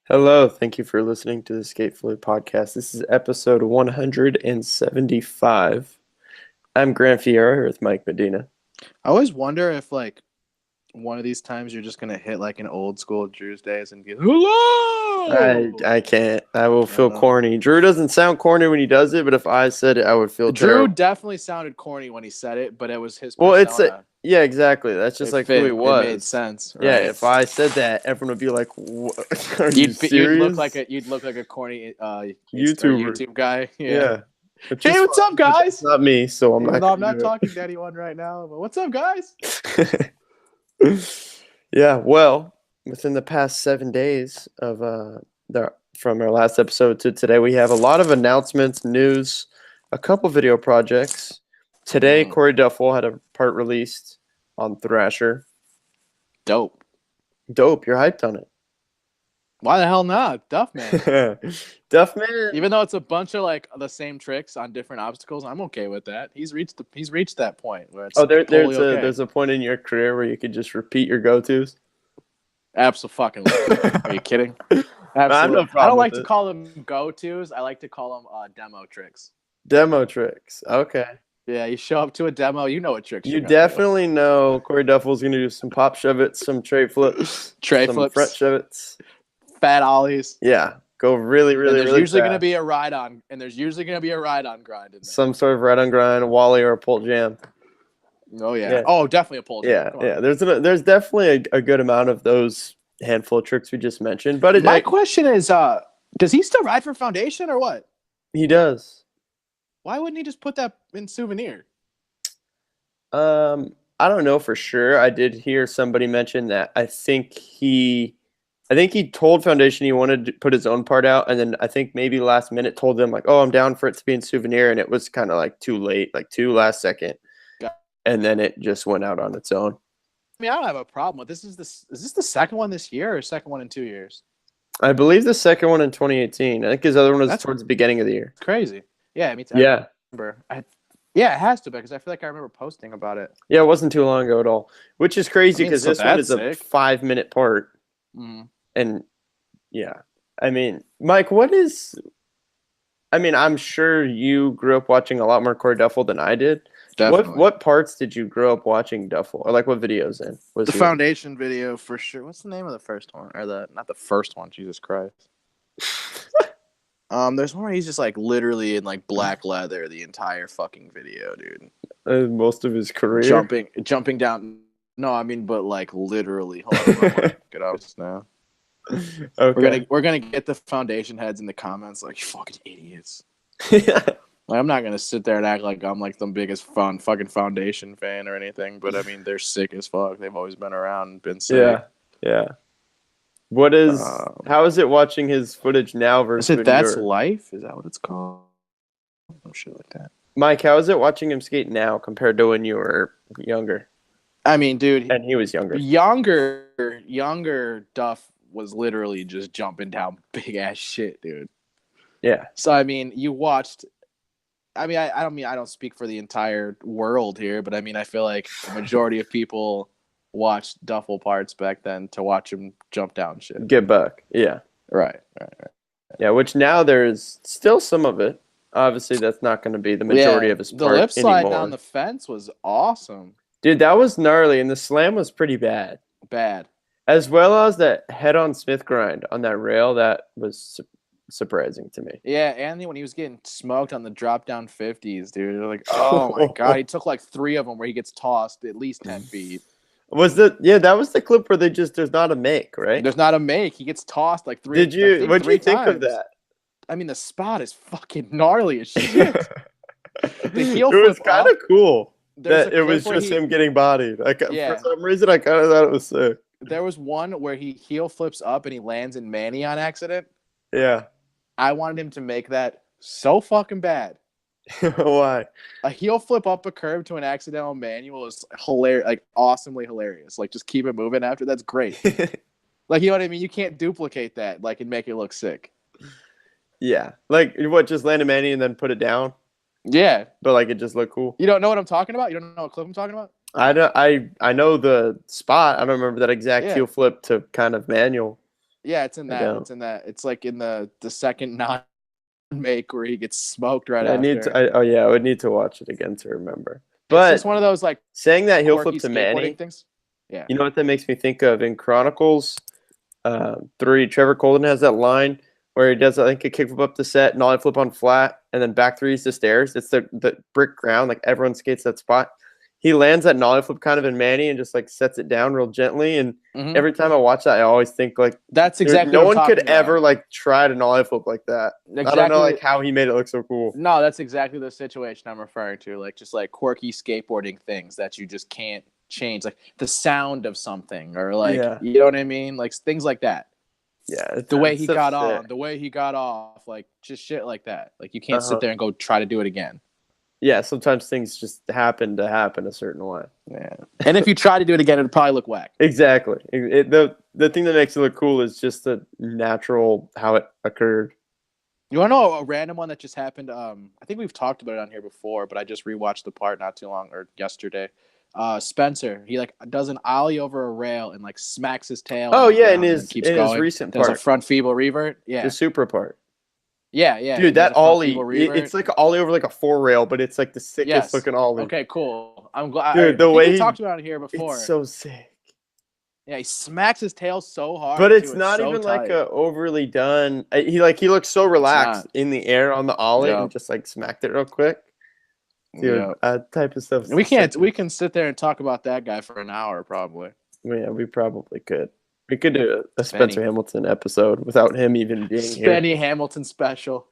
Hello, thank you for listening to the Fillet podcast. This is episode 175. I'm Grant Fiera here with Mike Medina. I always wonder if one of these times you're just gonna hit like an old school Drew's days and be hello. I can't. I will feel Uh, corny. Drew doesn't sound corny when he does it, but if I said it, I would feel Drew terrible. definitely sounded corny when he said it, but it was his Well, persona. yeah, exactly. That's just It like who he fit. It made was. sense. Yeah, Right? if I said that, everyone would be like, what? Are you serious? You'd look like a corny YouTuber. YouTube guy. Yeah. Which Hey, is what's fine, up, but guys? that's not me, so I'm Even not though I'm gonna not do talking to anyone right now, but what's up, guys? it. Yeah, well, within the past 7 days of from our last episode to today, we have a lot of announcements, news, a couple video projects. Today, Corey Duffel had a part released on Thrasher. Dope. Dope, you're hyped on it. Why the hell not? Duffman. Duffman. Even though it's a bunch of like the same tricks on different obstacles, I'm okay with that. He's reached that point where it's there's a point in your career where you could just repeat your go-tos. Absolutely. Are you kidding? Absolutely. I don't like to call them go-tos. I like to call them demo tricks. Demo tricks. Okay. Yeah, you show up to a demo, you know what tricks you definitely know Corey Duffel's going to do some pop shove-its, some tray flips, some front shove-its. Fat ollies. Yeah. Go really, really, there's really usually fast. Gonna be a ride on, and there's usually going to be a ride on grind in there. Some sort of ride on grind, a wally or a pull jam. Oh, yeah. Oh, definitely a pull jam. Yeah. There's definitely a good amount of those handful of tricks we just mentioned. But my question is, does he still ride for Foundation or what? He does. Why wouldn't he just put that in Souvenir? I don't know for sure. I did hear somebody mention that. I think he told Foundation he wanted to put his own part out, and then I think maybe last minute told them like, "Oh, I'm down for it to be in Souvenir," and it was kind of like too late, like too last second, and then it just went out on its own. I mean, I don't have a problem with this. Is this the second one this year or second one in 2 years? I believe the second one in 2018. I think his other one was towards the beginning of the year. Crazy. Yeah, me too. Yeah. Yeah, it has to be because I feel like I remember posting about it. Yeah, it wasn't too long ago at all, which is crazy because this one is a 5-minute part. Mm-hmm. And yeah, I mean, Mike, I'm sure you grew up watching a lot more Corey Duffel than I did. Definitely. What parts did you grow up watching Duffel, or like what videos in? Was the Foundation video for sure? What's the name of the first one? Or not the first one? Jesus Christ. There's one where he's just like literally in like black leather the entire fucking video, dude. Most of his career. Jumping down. No, I mean, but like literally. Hold on, get out now. Okay. We're gonna get the Foundation heads in the comments like, you fucking idiots. Like, I'm not gonna sit there and act like I'm like the biggest fucking Foundation fan or anything, but I mean they're sick as fuck. They've always been around and been sick. Yeah. What is how is it watching his footage now versus is it That's Life? Is that what it's called? Oh, shit like that. Mike, how is it watching him skate now compared to when you were younger? I mean, dude, and he was younger. Younger Duff was literally just jumping down big ass shit, dude. Yeah. So I mean, you watched. I mean, I don't speak for the entire world here, but I mean, I feel like the majority of people watched Duffel parts back then to watch him jump down shit. Get buck. Yeah. Right. Yeah, which now there's still some of it. Obviously, that's not going to be the majority of his part anymore. The lip slide down the fence was awesome. Dude, that was gnarly, and the slam was pretty bad. As well as that head-on Smith grind on that rail, that was surprising to me. Yeah, and when he was getting smoked on the drop-down 50s, dude, you're like, oh my God. He took like 3 of them where he gets tossed at least 10 feet. That was the clip where there's not a make, right? There's not a make. He gets tossed like 3 What'd you think of that? I mean, the spot is fucking gnarly as shit. The heel flip was kind of cool that it was just him getting bodied. For some reason, I kind of thought it was sick. There was one where he heel flips up and he lands in Manny on accident. Yeah. I wanted him to make that so fucking bad. Why? A heel flip up a curve to an accidental manual is hilarious, like awesomely hilarious. Like, just keep it moving after. That's great. Like, you know what I mean? You can't duplicate that, like, and make it look sick. Yeah. Like, what, just land a Manny and then put it down? Yeah. But, like, it just looked cool. You don't know what I'm talking about? You don't know what clip I'm talking about? I know the spot. I don't remember that exact heel flip to kind of manual. Yeah, it's in I that. don't. It's in that. It's like in the second non-make where he gets smoked right I need after. to. I would need to watch it again to remember. It's just But one of those like saying that heel flip quirky to skateboarding Manny, things. Yeah. you know what that makes me think of in Chronicles 3. Trevor Colden has that line where he does, I think, a kickflip up the set, nollie flip on flat, and then back threes to stairs. It's the brick ground, like everyone skates that spot. He lands that nollie flip kind of in Manny and just like sets it down real gently. And every time I watch that, I always think like that's exactly no what I'm one could talking ever about. like try to nollie flip like that. Exactly. I don't know like how he made it look so cool. No, that's exactly the situation I'm referring to. Like just like quirky skateboarding things that you just can't change, like the sound of something, or like you know what I mean, like things like that. Yeah, The way he got on, the way he got off, like just shit like that. Like you can't sit there and go try to do it again. Yeah, sometimes things just happen a certain way. Yeah, and if you try to do it again, it'd probably look whack. Exactly. The thing that makes it look cool is just the natural how it occurred. You want to know a random one that just happened? I think we've talked about it on here before, but I just rewatched the part not too long or yesterday. Spencer, he like does an ollie over a rail and like smacks his tail. Oh yeah, in his recent part, there's a front feeble revert. Yeah, the super part. Yeah. Dude, that ollie, it's like an ollie over like a 4-rail, but it's like the sickest looking ollie. Okay, cool. I'm glad. Dude, the way we talked about it here before. It's so sick. Yeah, he smacks his tail so hard. But it's not even like a overly done. He looks so relaxed in the air on the ollie and just like smacked it real quick. Dude, type of stuff. We can sit there and talk about that guy for an hour probably. Yeah, we probably could. We could do a Spencer Hamilton episode without him even being here. Spenny Hamilton special.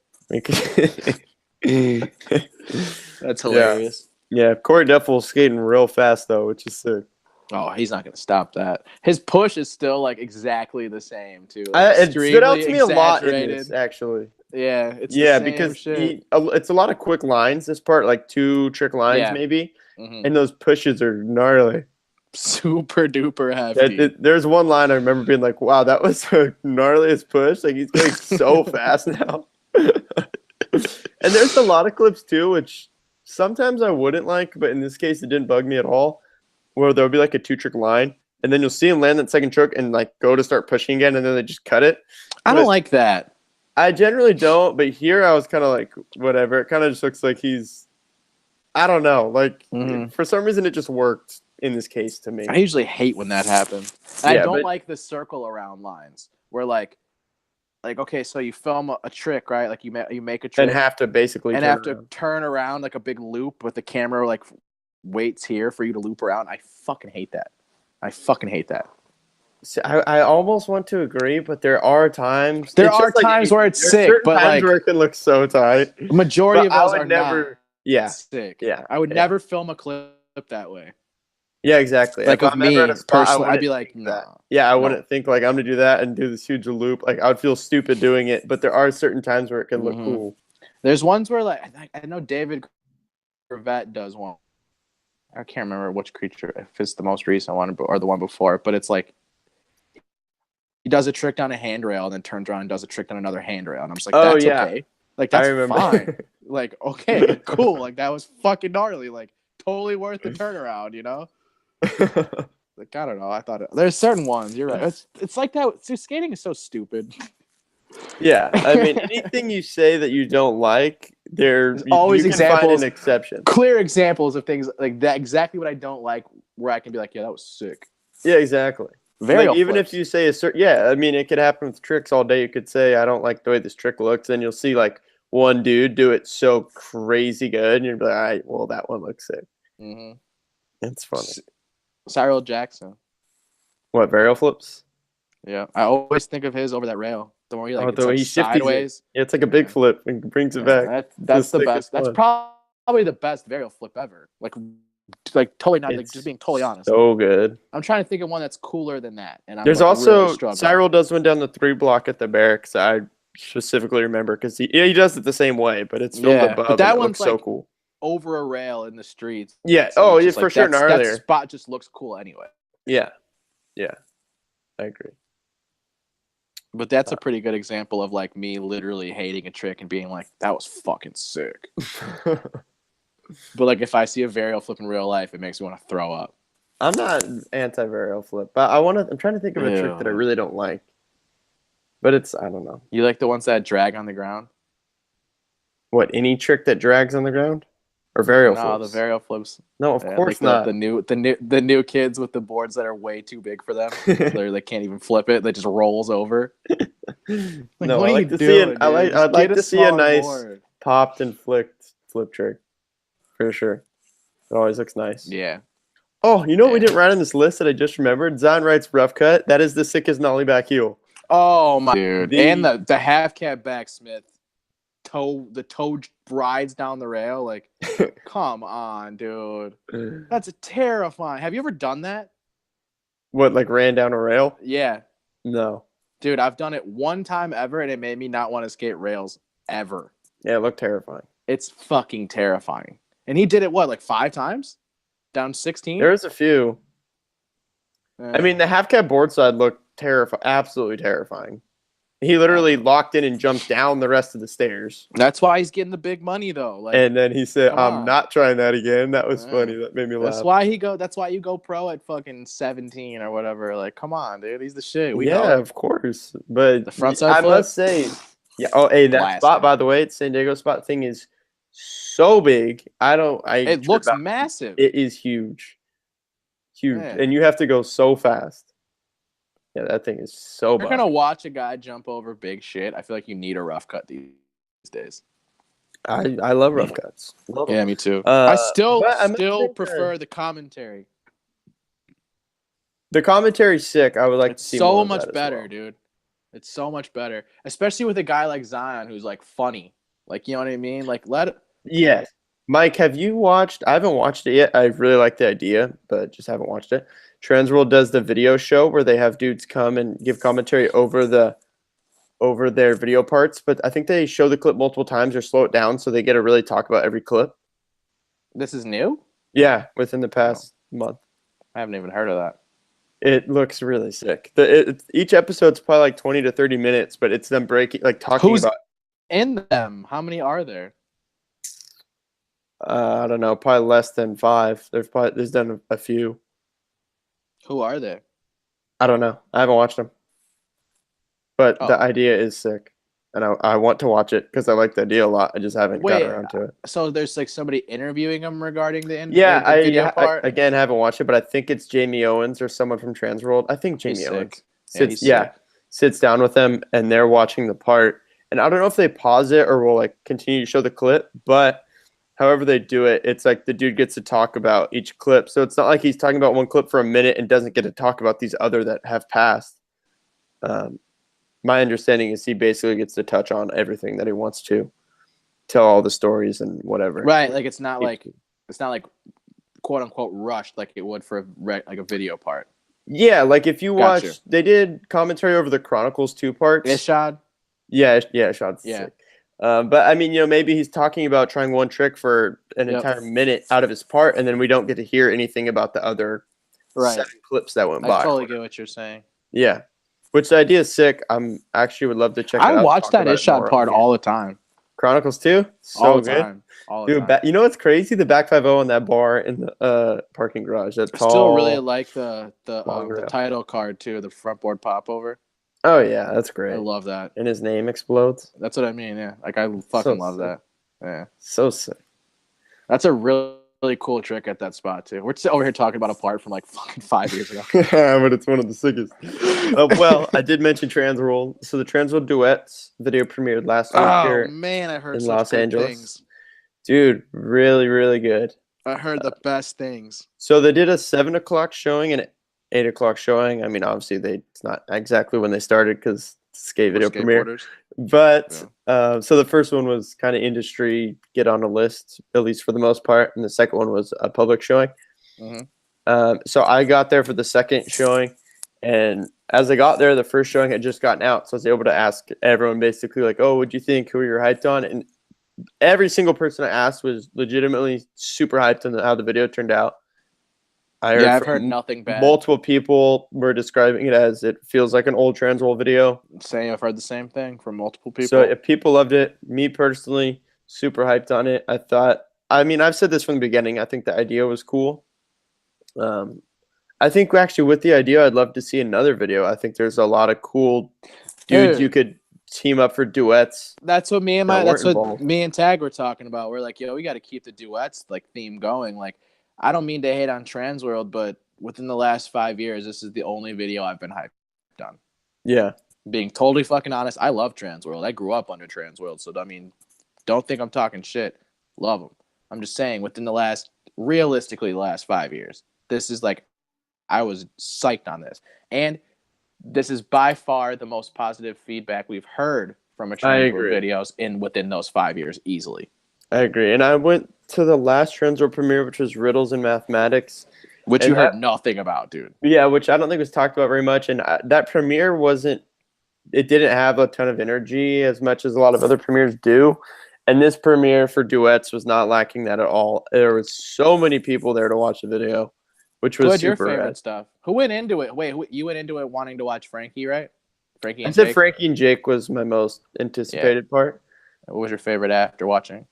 That's hilarious. Yeah, Corey Duffell's skating real fast though, which is sick. Oh, he's not going to stop that. His push is still like exactly the same too. It stood out to me a lot in this, actually. Yeah, it's because it's a lot of quick lines. This part, like 2 trick lines maybe, and those pushes are gnarly. Super duper hefty. There's one line I remember being like, "Wow, that was the gnarliest push!" Like he's going so fast now. And there's a lot of clips too, which sometimes I wouldn't like, but in this case, it didn't bug me at all. Where there'll be like a 2-trick line, and then you'll see him land that second trick and like go to start pushing again, and then they just cut it. I don't like that. I generally don't, but here I was kind of like, whatever. It kind of just looks like he's, I don't know, like for some reason it just worked in this case to me. I usually hate when that happens. I don't like the circle around lines where like okay, so you film a trick, right? Like you make a trick and have to basically turn around like a big loop with the camera like waits here for you to loop around. I fucking hate that. So I almost want to agree, but there are times where it's sick, but like where it can look so tight. Majority of those are never sick. Yeah, I would never film a clip that way. Yeah, exactly. Like with me personally, I'd be like, no. Yeah, I wouldn't think like I'm gonna do that and do this huge loop. Like I would feel stupid doing it, but there are certain times where it can look cool. There's ones where like I know David Gravett does one. I can't remember which creature, if it's the most recent one or the one before, but it's like he does a trick down a handrail and then turns around and does a trick down another handrail. And I'm just like, that's okay. Like, that's fine. Like, okay, cool. Like, that was fucking gnarly. Like, totally worth the turnaround, you know? Like, I don't know. I thought there's certain ones. You're right. It's like that. So skating is so stupid. Yeah. I mean, anything you say that you don't like, there's always examples, find an exception. Clear examples of things like that. Exactly what I don't like, where I can be like, yeah, that was sick. Yeah, exactly. Like, even if you say a certain, I mean, it could happen with tricks all day. You could say, I don't like the way this trick looks. Then you'll see like one dude do it so crazy good. And you'll be like, all right, well, that one looks sick. Mm-hmm. It's funny. Cyril Jackson. What, varial flips? Yeah. I always think of his over that rail. The more he sideways. Yeah, it's like a big flip and brings it back. That's the best. That's probably the best varial flip ever. Like totally not, like just being totally honest. So good. I'm trying to think of one that's cooler than that. And there's also Cyril does one down the 3 block at the barracks. I specifically remember because he does it the same way, but it's filmed above. But that one's looks so cool. Over a rail in the streets. Yeah. So yeah, for sure. That spot just looks cool anyway. Yeah. Yeah. I agree. But that's a pretty good example of like me literally hating a trick and being like, that was fucking sick. But like if I see a varial flip in real life, it makes me want to throw up. I'm not anti-varial flip, but I'm trying to think of a trick that I really don't like. But I don't know. You like the ones that drag on the ground? What, any trick that drags on the ground? Or varial No, flips? the varial flips. No, of course like not. The new kids with the boards that are way too big for them. They can't even flip it. They just rolls over. No, what I are like you to doing, see dude? I'd like to see a nice board. popped and flicked flip trick. For sure. It always looks nice. Yeah. Oh, you know what we didn't write on this list that I just remembered? Zion writes rough cut. That is the sickest nollie back heel. Oh my dude. And the half cab backsmith. The toe rides down the rail. Like, come on, dude. That's terrifying. Have you ever done that? What, like ran down a rail? Yeah. No. Dude, I've done it one time ever, and it made me not want to skate rails ever. Yeah, it looked terrifying. It's fucking terrifying. And he did it, what, like 5 times? Down 16? There's a few. I mean, the half cab board side looked terrifying. Absolutely terrifying. He literally locked in and jumped down the rest of the stairs. That's why he's getting the big money, though. Like, and then he said, "I'm not trying that again." That was funny. That made me laugh. That's why you go pro at fucking 17 or whatever. Like, come on, dude. He's the shit. We know of course. But the front side I must say, yeah. Oh, hey, that spot, by the way, it's San Diego spot thing is so big. It looks massive. It is huge. Huge. And you have to go so fast. Yeah, that thing is so big. You're gonna watch a guy jump over big shit. I feel like you need a rough cut these days. I love rough cuts. Yeah, me too. I still prefer the commentary. The commentary's sick. I would like to see so more much of that better, dude. It's so much better, especially with a guy like Zion who's like funny. Like, you know what I mean? Like, Yes. Mike, have you watched? I haven't watched it yet. I really like the idea, but just haven't watched it. Transworld does the video show where they have dudes come and give commentary over their video parts, but I think they show the clip multiple times or slow it down so they get to really talk about every clip. This is new? Yeah, within the past month. I haven't even heard of that. It looks really sick. Each episode's probably like 20 to 30 minutes, but it's them talking about in them. How many are there? I don't know, probably less than 5. There's done a few. Who are they? I don't know. I haven't watched them. But the idea is sick. And I want to watch it because I like the idea a lot. I just haven't got around to it. So there's like somebody interviewing them regarding the video part? I again haven't watched it, but I think it's Jamie Owens or someone from Transworld. I think Jamie Owens sits down with them and they're watching the part. And I don't know if they pause it or will like continue to show the clip, but however they do it, it's like the dude gets to talk about each clip. So it's not like he's talking about one clip for a minute and doesn't get to talk about these other that have passed. My understanding is he basically gets to touch on everything that he wants to, tell all the stories and whatever. Right, like it's not like quote unquote rushed like it would for a video part. Yeah, like if you watch, they did commentary over the Chronicles 2 parts. Ishad? Yeah, Ishad's sick. But I mean, maybe he's talking about trying one trick for an entire minute out of his part, and then we don't get to hear anything about the other 7 clips that went by. I totally get what you're saying. Yeah, which the idea is sick. I'm actually would love to check it out. I watch that Ishad part all the time. Chronicles 2? So good. Dude, you know what's crazy? The back 5-0 on that bar in the parking garage. That tall. Still really like the title card too, the front board popover. Oh yeah, that's great. I love that. And his name explodes. That's what I mean. Yeah, like I fucking love that. Yeah, so sick. That's a really cool trick at that spot too. We're over here talking about a part from like fucking 5 years ago. But it's one of the sickest. Well, I did mention Transworld. So the Transworld Duets video premiered last week here. Oh man, I heard in such Los good Angeles. Things. Dude, really, really good. I heard the best things. So they did a 7 o'clock showing and 8 o'clock showing. I mean, obviously it's not exactly when they started because skate video premiere. But so the first one was kind of industry, get on a list, at least for the most part. And the second one was a public showing. Mm-hmm. So I got there for the second showing. And as I got there, the first showing had just gotten out. So I was able to ask everyone basically like, oh, what'd you think? Who were you hyped on? And every single person I asked was legitimately super hyped on how the video turned out. I've heard nothing bad. Multiple people were describing it as it feels like an old Transworld video. I've heard the same thing from multiple people. So if people loved it, me personally, super hyped on it. I've said this from the beginning. I think the idea was cool. I think actually with the idea, I'd love to see another video. I think there's a lot of cool dudes you could team up for duets. That's what That's what me and Tag were talking about. We're like, yo, we got to keep the duets like theme going. Like, I don't mean to hate on Transworld, but within the last 5 years, this is the only video I've been hyped on. Yeah. Being totally fucking honest, I love Transworld. I grew up under Transworld, so I mean, don't think I'm talking shit. Love them. I'm just saying, within realistically, the last 5 years, this is like, I was psyched on this. And this is by far the most positive feedback we've heard from a Transworld videos within those 5 years easily. I agree. And I went to the last Transworld premiere, which was Riddles and Mathematics. Which you heard nothing about, dude. Yeah, which I don't think was talked about very much. And that premiere it didn't have a ton of energy as much as a lot of other premieres do. And this premiere for Duets was not lacking that at all. There was so many people there to watch the video, which was super your favorite rad. stuff. Who went into it? Wait, you went into it wanting to watch Frankie, right? Frankie and I said Jake? Frankie and Jake was my most anticipated part. What was your favorite after watching?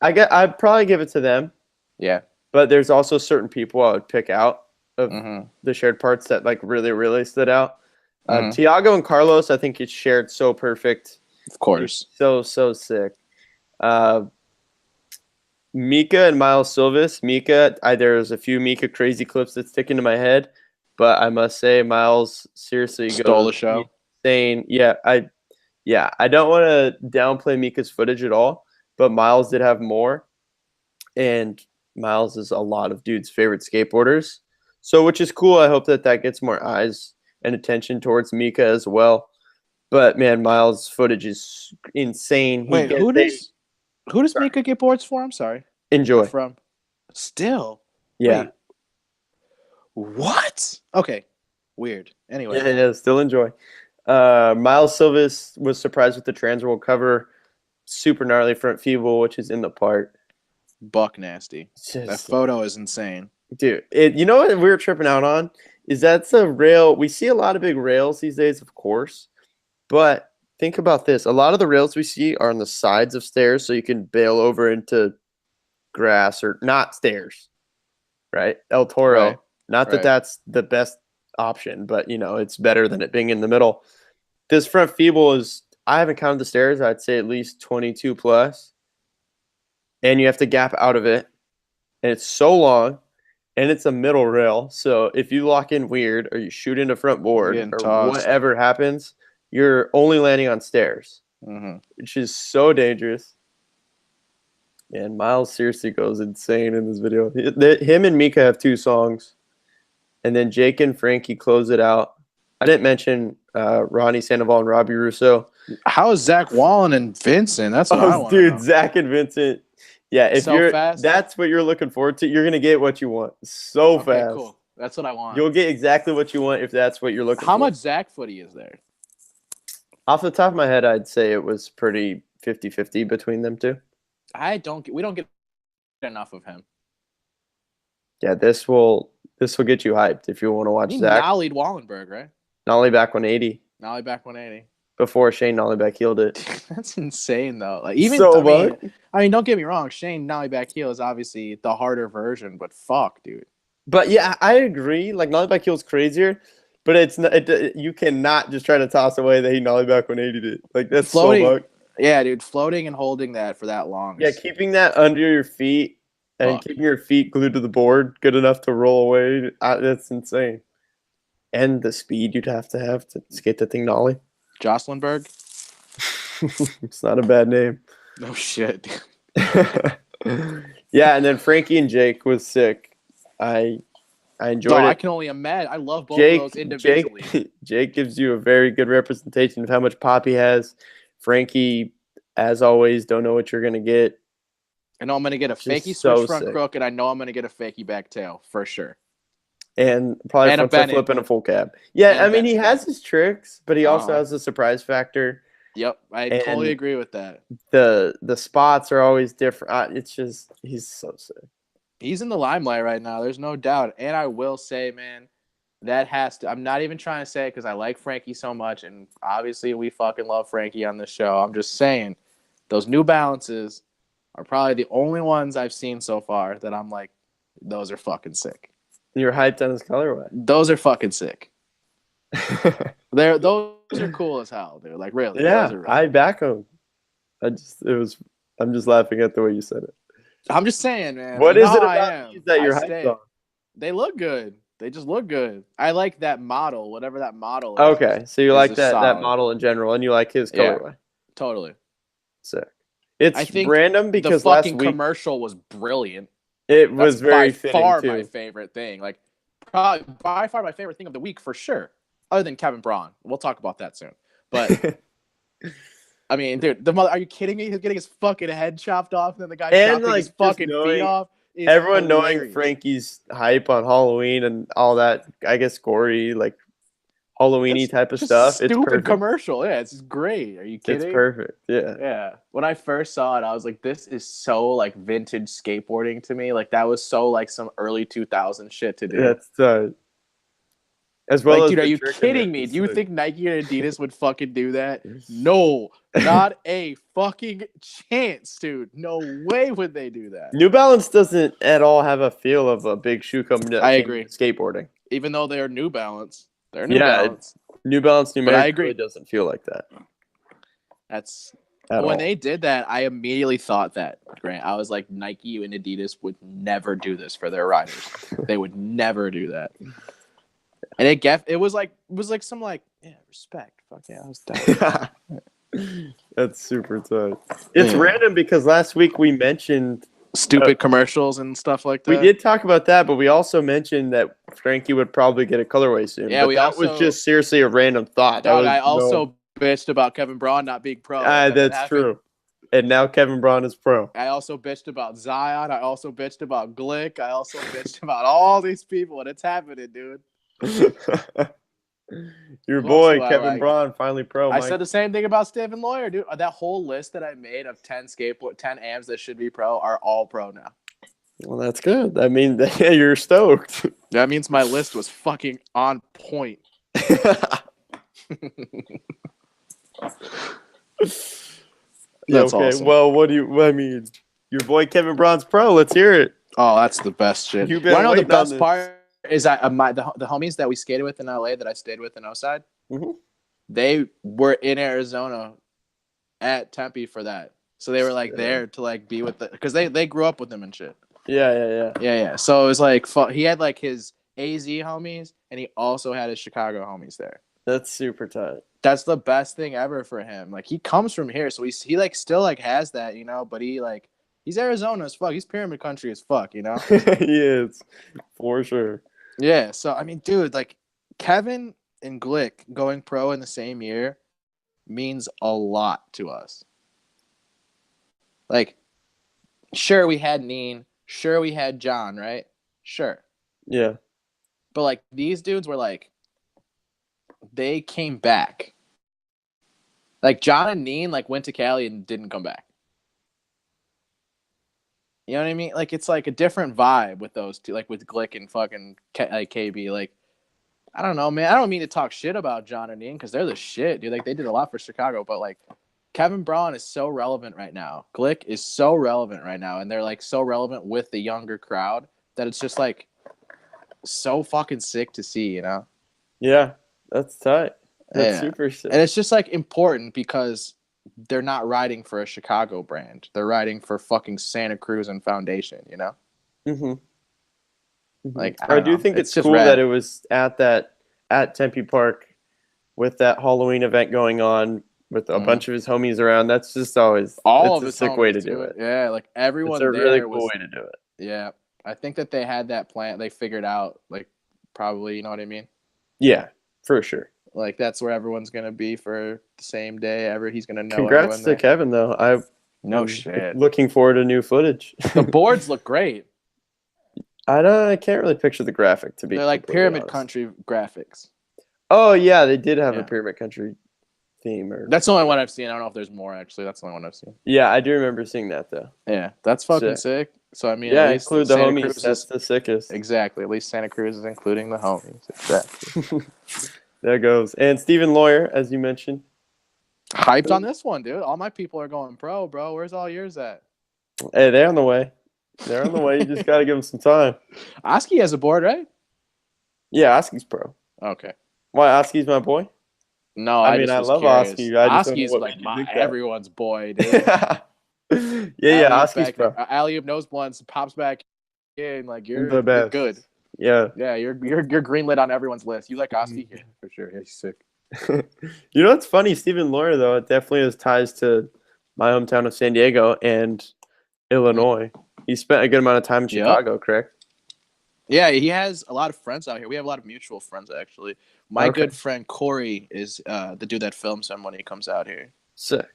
I'd probably give it to them. Yeah. But there's also certain people I would pick out of the shared parts that like really, really stood out. Tiago and Carlos, I think it's shared so perfect. Of course. It's so sick. Mika and Miles Silvis. Mika, there's a few Mika crazy clips that stick into my head, but I must say Miles seriously stole the show. Insane. Yeah, I don't want to downplay Mika's footage at all, but Miles did have more, and Miles is a lot of dudes' favorite skateboarders. So, which is cool. I hope that gets more eyes and attention towards Mika as well. But man, Miles' footage is insane. Wait, who does Mika get boards for? I'm sorry. Enjoy. From Still. Yeah. Wait. What? Okay. Weird. Anyway. Yeah, still Enjoy. Miles Silvis was surprised with the Transworld cover. Super gnarly front feeble, which is in the part. Buck nasty. That photo is insane. Dude, you know what we were tripping out on? Is that's a rail. We see a lot of big rails these days, of course. But think about this. A lot of the rails we see are on the sides of stairs, so you can bail over into grass or not stairs, right? El Toro. Right. Not that that's the best option, but, it's better than it being in the middle. This front feeble I haven't counted the stairs. I'd say at least 22 plus. And you have to gap out of it. And it's so long. And it's a middle rail. So if you lock in weird or you shoot into front board or whatever happens, you're only landing on stairs, which is so dangerous. And Miles seriously goes insane in this video. Him and Mika have 2 songs. And then Jake and Frankie close it out. I didn't mention Ronnie Sandoval and Robbie Russo. How is Zach Wallen and Vincent? That's what I want. Dude, Zach and Vincent. Yeah, if fast. That's what you're looking forward to. You're gonna get what you want so fast. Cool. That's what I want. You'll get exactly what you want if that's what you're looking for. How much Zach footy is there? Off the top of my head, I'd say it was pretty 50-50 between them two. We don't get enough of him. Yeah, this will get you hyped if you want to watch Zach. Nollied Wallenberg, right? Nollie back 180. Nollie back 180. Before Shane Nollie healed it. That's insane, though. Like even I mean, don't get me wrong. Shane Nollie back heel is obviously the harder version, but fuck, dude. But yeah, I agree. Like Nollie back heel is crazier, but it's not. You cannot just try to toss away that he Nollie back 180 it. Like that's floating, so bugged. Yeah, dude, floating and holding that for that long. Yeah, keeping that under your feet and keeping your feet glued to the board, good enough to roll away. That's insane. And the speed you'd have to skate the thing Nollie. Jocelynberg? It's not a bad name. No shit. Yeah, and then Frankie and Jake was sick. I enjoyed it. I can only imagine. I love both of those individually. Jake gives you a very good representation of how much pop he has. Frankie, as always, don't know what you're going to get. I know I'm going to get a fakie switch front crook, and I know I'm going to get a fakie back tail, for sure. And probably a front flip and a full cab. Yeah, I mean, he has his tricks, but he also has a surprise factor. Yep, I totally agree with that. The spots are always different. It's just, he's so sick. He's in the limelight right now. There's no doubt. And I will say, man, that has to – I'm not even trying to say it because I like Frankie so much, and obviously we fucking love Frankie on this show. I'm just saying those New Balances are probably the only ones I've seen so far that I'm like, those are fucking sick. You're hyped on his colorway. Those are fucking sick. Those are cool as hell, dude. Like really, Yeah, those are. I back them. I'm just laughing at the way you said it. I'm just saying, man. What You know is how it I about am. these that I you're hyped stay. on? They look good. They just look good. I like that model, whatever that model is. Okay, so you Is like just that solid. model in general, and you like his Yeah, colorway. totally. Sick. I It's think random the because last fucking week commercial was brilliant. it That's was by very fitting far my too. favorite thing. Like, probably by far my favorite thing of the week for sure. Other than Kevin Braun, we'll talk about that soon. But I mean, dude, are you kidding me? He's getting his fucking head chopped off, and then the guy And chopping his like just fucking feet knowing off is everyone knowing hilarious. Frankie's hype on Halloween and all that, I guess gory, like Halloweeny type of Just stuff. It's stupid perfect. commercial. Yeah, it's great. Are you It's kidding? perfect. Yeah. Yeah. When I first saw it, I was like, this is so like vintage skateboarding to me. Like that was so like some early 2000s shit to do. That's as well Like, as dude, are the you trick in it. kidding me? Do you think Nike and Adidas would fucking do that? No, not a fucking chance, dude. No way would they do that. New Balance doesn't at all have a feel of a big shoe company that I came agree. into skateboarding. Even though they're New Balance. They're New Yeah, Balance. New Balance But I numeric agree. really doesn't feel like that. That's at when all. they did that, I immediately thought that, Grant. I was like, Nike and Adidas would never do this for their riders. They would never do that. And it was like some like respect. Fuck yeah, I was down. That's super tight. It's Yeah. random because last week we mentioned Stupid commercials and stuff like that. we did talk about that, but we also mentioned that Frankie would probably get a colorway soon. Yeah, but we that also was just seriously a random thought. Dog, That was I also bitched about Kevin Braun not being pro. And then it that's happened. true. And now Kevin Braun is pro. I also bitched about Zion. I also bitched about Glick. I also bitched about all these people, and it's happening, dude. Your Who boy else do I Kevin like? Braun finally pro. I Mike. said the same thing about Stephen Lawyer, dude. That whole list that I made of 10 amps that should be pro are all pro now. Well, that's good. I mean, you're stoked. That means my list was fucking on point. That's awesome. Well, I mean, your boy Kevin Braun's pro. Let's hear it. Oh, that's the best shit. You've been I know the waiting on best this. part is that the homies that we skated with in LA that I stayed with in Oside, they were in Arizona at Tempe for that. So they were like there to like be with because they grew up with them and shit. Yeah. So it was like he had like his AZ homies and he also had his Chicago homies there. That's super tight. That's the best thing ever for him. Like he comes from here, so he like still like has that, you know. But he's Arizona as fuck. He's pyramid country as fuck, you know. He is for sure. Yeah. So I mean, dude, like Kevin and Glick going pro in the same year means a lot to us. Like, sure, we had Neen. Sure, we had John, right? Sure. Yeah. But, like, these dudes were, like, they came back. Like, John and Neen, like, went to Cali and didn't come back. You know what I mean? Like, it's, like, a different vibe with those two. Like, with Glick and fucking KB. Like, I don't know, man. I don't mean to talk shit about John and Neen because they're the shit, dude. Like, they did a lot for Chicago. But, like, Kevin Braun is so relevant right now. Glick is so relevant right now. And they're, like, so relevant with the younger crowd that it's just, like, so fucking sick to see, you know? Yeah, that's tight. That's super sick. And it's just, like, important because they're not riding for a Chicago brand. They're riding for fucking Santa Cruz and Foundation, you know? Like, I do think it's cool that it was at Tempe Park with that Halloween event going on with a bunch of his homies around. That's just always a sick way to do it. Yeah, like everyone it's a there really cool way to do it. Yeah. I think that they had that plan. They figured out, like, probably, you know what I mean? Yeah, for sure. Like, that's where everyone's going to be for the same day. He's going to know. Congrats to Kevin, though. No shit. Looking forward to new footage. The boards look great. I can't really picture the graphic to be. They're like Pyramid honest. Country graphics. Oh, yeah, they did have a Pyramid Country theme. That's the only one I've seen. I don't know if there's more, actually. That's the only one I've seen. Yeah, I do remember seeing that, though. Yeah, that's fucking sick. So, I mean, yeah, at least include the homies. That's the sickest. Exactly. At least Santa Cruz is including the homies. Exactly. There goes. And Stephen Lawyer, as you mentioned. Hyped on this one, dude. All my people are going pro, bro. Where's all yours at? Hey, they're on the way. They're on the way. You just got to give them some time. Oski has a board, right? Yeah, Oski's pro. Okay. Why Oski's my boy? No, I I mean, just I was love curious. Oski. I just don't know Oski's what like made you think that. everyone's boy, dude. Yeah, Oski's back, bro. alley-oop nose blunts, pops back in. Like The you're best. good. Yeah. Yeah, you're greenlit on everyone's list. You like Oski? Yeah, for sure. Yeah, he's sick. You know what's funny? Stephen Lawyer, though, it definitely has ties to my hometown of San Diego and Illinois. He spent a good amount of time in Chicago, correct? Yeah, he has a lot of friends out here. We have a lot of mutual friends, actually. My Okay. good friend Corey is the dude that films him when he comes out here. Sick.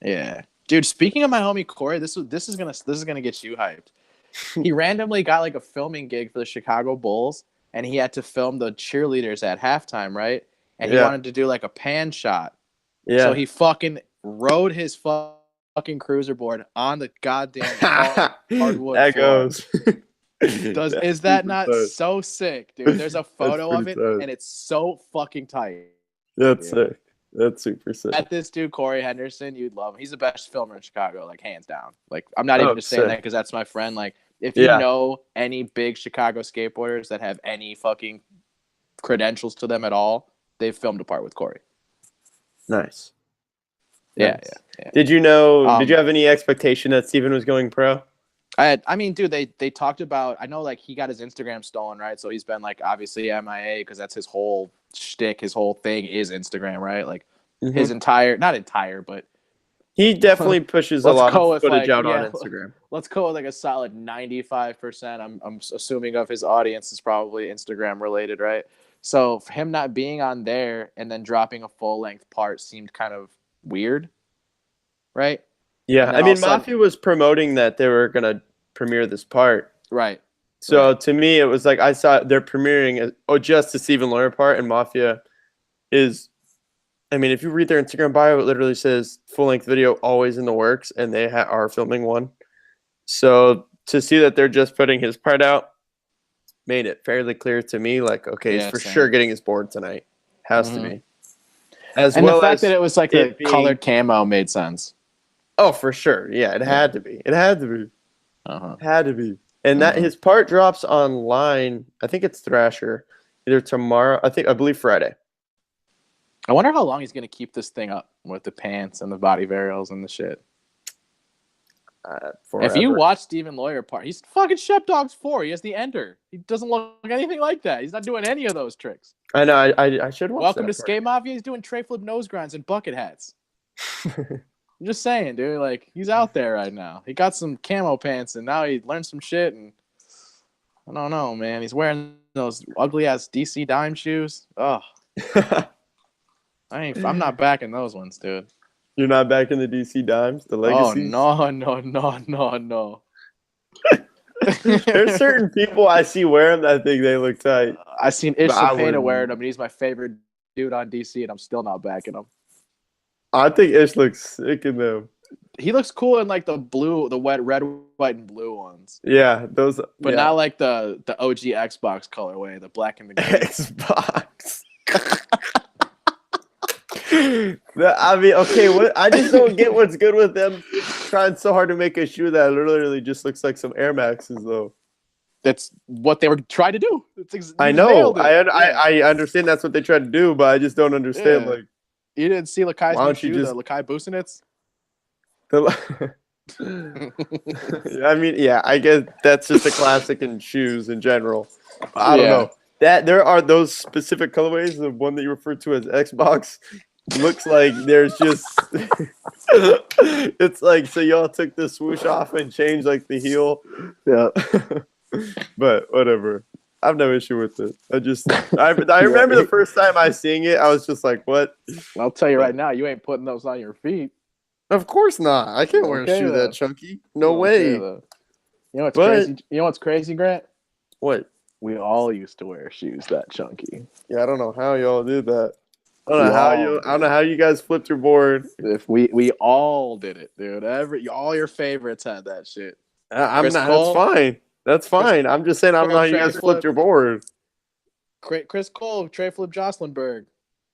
Yeah, dude. Speaking of my homie Corey, this is gonna get you hyped. He randomly got like a filming gig for the Chicago Bulls, and he had to film the cheerleaders at halftime, right? And he Yeah. wanted to do like a pan shot. So Yeah. he fucking rode his fucking cruiser board on the goddamn hardwood That floor. goes. Is that not tight. so sick, dude? There's a photo of it, tight. and it's so fucking tight. That's dude. sick. That's super sick. At this dude, Corey Henderson, you'd love him. He's the best filmer in Chicago, like hands down. Like I'm not even just saying that because that's my friend. Like if you know any big Chicago skateboarders that have any fucking credentials to them at all, they've filmed a part with Corey. Nice. Yeah. Did you know? Did you have any expectation that Steven was going pro? I mean, dude, they talked about. I know, like he got his Instagram stolen, right? So he's been like obviously MIA because that's his whole shtick. His whole thing is Instagram, right? Like his not entire, but he definitely pushes a lot of footage out on Instagram. Let's go with like a solid 95%. I'm assuming of his audience is probably Instagram related, right? So for him not being on there and then dropping a full length part seemed kind of weird, right? Yeah, I mean, Mafia was promoting that they were gonna premiere this part, right? So to me, it was like I saw they're premiering just the Stephen Lawyer part, and Mafia is. I mean, if you read their Instagram bio, it literally says full-length video always in the works, and they are filming one. So to see that they're just putting his part out made it fairly clear to me, like, okay, he's for sure getting his board tonight. Has to be. And the fact that it was like a colored camo made sense. Oh, for sure. Yeah, it had to be. It had to be. It had to be. And that his part drops online. I think it's Thrasher, either tomorrow. I believe Friday. I wonder how long he's going to keep this thing up with the pants and the body varials and the shit. If you watch Stephen Lawyer part, he's fucking Shepdog's 4. He has the ender. He doesn't look anything like that. He's not doing any of those tricks. I know. I should watch Welcome to Skate Mafia. He's doing tray flip nose grinds and bucket hats. I'm just saying, dude. Like, he's out there right now. He got some camo pants, and now he learned some shit, and I don't know, man. He's wearing those ugly-ass DC dime shoes. Oh. I'm not backing those ones, dude. You're not backing the DC dimes, the legacies? Oh, no. There's certain people I see wear them that I think they look tight. I seen Ish Sapena wearing them, and he's my favorite dude on DC, and I'm still not backing him. I think Ish looks sick in them. He looks cool in like the blue, the red, white, and blue ones. Yeah, those. But not like the OG Xbox colorway, the black and the green. Xbox. I mean, okay, I just don't get what's good with them trying so hard to make a shoe that literally just looks like some Air Maxes, though. That's what they were trying to do. I know. I understand that's what they tried to do, but I just don't understand. Yeah. Like, you didn't see Lakai's new shoe, the Lakai Busenitz? I mean, yeah, I guess that's just a classic in shoes in general. I don't know. That there are those specific colorways. The one that you refer to as Xbox looks like there's just. It's like so y'all took the swoosh off and changed like the heel. Yeah. But whatever. I have no issue with it. I remember the first time I seeing it, I was just like, "What?" I'll tell you right now, you ain't putting those on your feet. Of course not. I can't wear a shoe that chunky. No way. You know what's crazy? You know what's crazy, Grant? What? We all used to wear shoes that chunky. Yeah, I don't know how y'all did that. I don't know how you guys flipped your board. If we all did it, dude. All your favorites had that shit. That's fine. That's fine. I'm just saying I don't know how you guys flipped your board. Chris Cole, Trey Flip Jocelynberg.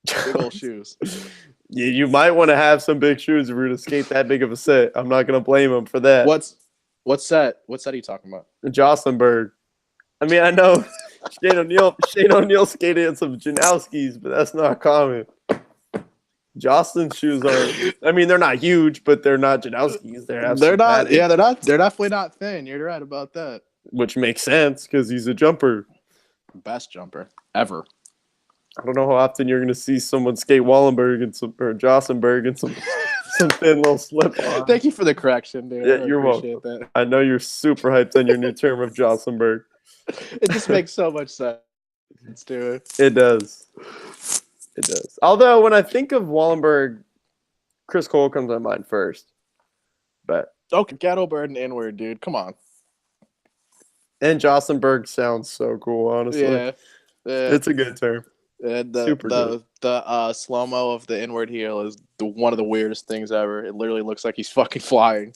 Big old shoes. Yeah, you might want to have some big shoes if you're to skate that big of a set. I'm not gonna blame him for that. What set? What set are you talking about? The Jocelynberg. I mean, I know Shane O'Neal skated in some Janowskis, but that's not common. Jocelyn's shoes are. I mean, they're not huge, but they're not Janowskis. They're not. Yeah, they're not. They're definitely not thin. You're right about that. Which makes sense because he's a jumper. Best jumper ever. I don't know how often you're going to see someone skate Wallenberg or Jossenberg and some thin little slip on. Thank you for the correction, dude. Yeah, you're welcome. That. I know you're super hyped on your new term of Jossenberg. It just makes so much sense, dude. It does. It does. Although when I think of Wallenberg, Chris Cole comes to mind first. But Ghetto Bird and Inward, dude. Come on. And Jossenberg sounds so cool, honestly. Yeah. It's a good term. The slow-mo of the inward heel is one of the weirdest things ever. It literally looks like he's fucking flying.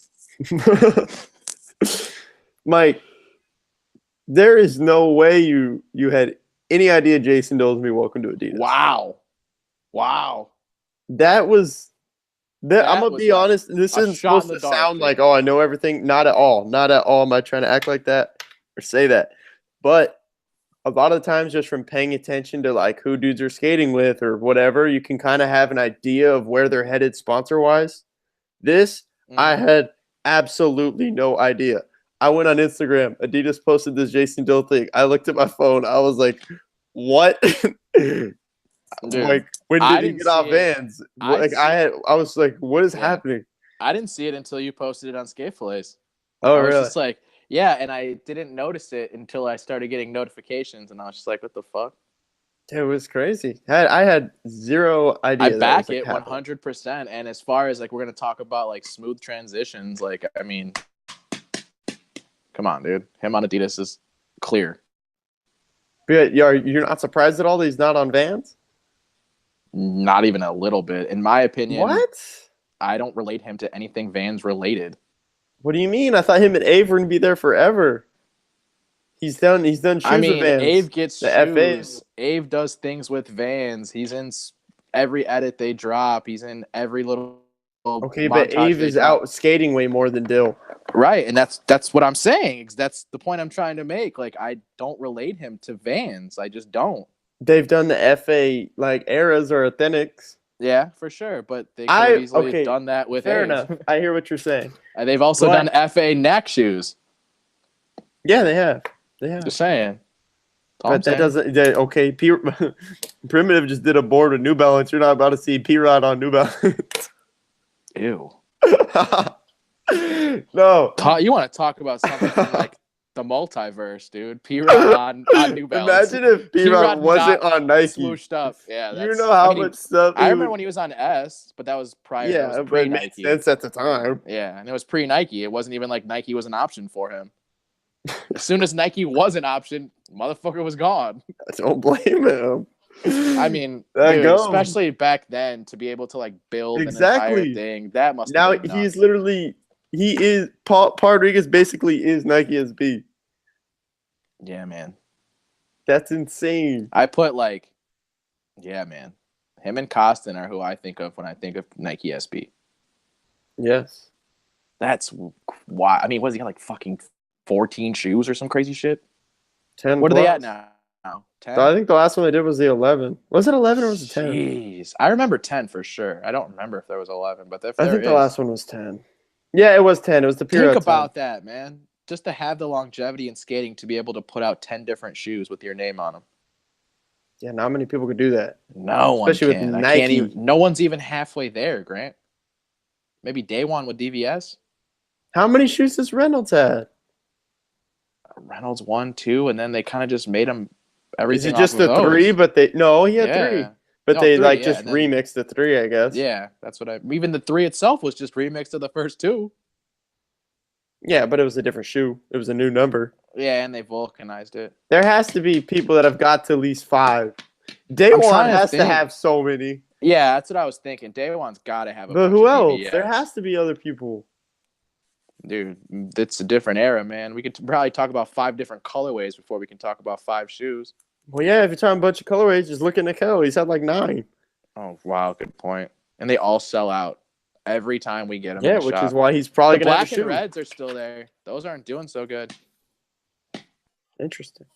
Mike, there is no way you had any idea Jason Dill was going to be welcome to Adidas. Wow. That was... I'm going to be honest. This isn't supposed to sound like, oh, I know everything. Not at all. Not at all am I trying to act like that or say that. But... a lot of the times just from paying attention to like who dudes are skating with or whatever, you can kind of have an idea of where they're headed sponsor-wise. I had absolutely no idea. I went on Instagram. Adidas posted this Jason Dill thing. I looked at my phone. I was like, what? Dude, like, when did he get off Vans? I was like, what is happening? I didn't see it until you posted it on Fillet. Oh, really? I was just like, yeah, and I didn't notice it until I started getting notifications, and I was just like, what the fuck? It was crazy. I had zero idea. I back it 100%. And as far as, like, we're going to talk about, like, smooth transitions, like, I mean, come on, dude. Him on Adidas is clear. But you're not surprised at all that he's not on Vans? Not even a little bit. In my opinion, what? I don't relate him to anything Vans related. What do you mean? I thought him and Ave were going to be there forever. He's done shoes with Vans. Ave gets the shoes. FAs. Ave does things with Vans. He's in every edit they drop. He's in every little okay, but Ave is out skating way more than Dill. Right, and that's what I'm saying. That's the point I'm trying to make. Like, I don't relate him to Vans. I just don't. They've done the FA like eras or Authentics. Yeah, for sure. But they could have easily done that with fair Ave. enough. I hear what you're saying. And they've also done FA neck shoes. Yeah, they have. They have. Just saying. But that doesn't. Primitive just did a board with New Balance. You're not about to see P-Rod on New Balance. Ew. No. You want to talk about something from, like, the multiverse, dude. P-Rod on New Balance. Imagine if P-Rod wasn't on Nike. Swooshed up. Yeah, you know how much stuff. I remember when he was on S, but that was prior. Yeah, but it made sense at the time. Yeah, and it was pre-Nike. It wasn't even like Nike was an option for him. As soon as Nike was an option, motherfucker was gone. I don't blame him. I mean, dude, especially back then, to be able to like build an entire thing, that must. Now he's literally. He is Paul Rodriguez. Basically, is Nike SB. Yeah, man. That's insane. I put like, yeah, man. Him and Costin are who I think of when I think of Nike SB. Yes. That's why. I mean, was he got like fucking 14 shoes or some crazy shit? 10. What are they at now? 10? So I think the last one they did was the 11. Was it 11 or was it 10? Jeez, I remember 10 for sure. I don't remember if there was 11, but I think the last one was 10. Yeah, it was 10. It was the period. Think about that, man. Just to have the longevity in skating to be able to put out 10 different shoes with your name on them. Yeah, not many people could do that. No one Especially can. With Nike. I can't even, no one's even halfway there, Grant. Maybe day one with DVS. How many shoes does Reynolds had? Reynolds 1, 2, and then they kind of just made them everything. Is it just the those. 3? But he had 3. But they 3, just remixed the 3, I guess. Yeah, that's what even the 3 itself was just remixed of the first 2. Yeah, but it was a different shoe. It was a new number. Yeah, and they vulcanized it. There has to be people that have got to at least 5. Day One has to have so many. Yeah, that's what I was thinking. Day One's got to have a But bunch who of else? DVS. There has to be other people. Dude, it's a different era, man. We could probably talk about 5 different colorways before we can talk about 5 shoes. Well, yeah, if you're talking a bunch of colorways, just look at Nickel. He's had like 9. Oh, wow, good point. And they all sell out every time we get them. Yeah, which is why he's probably going to have a shoe. Black and reds are still there. Those aren't doing so good. Interesting.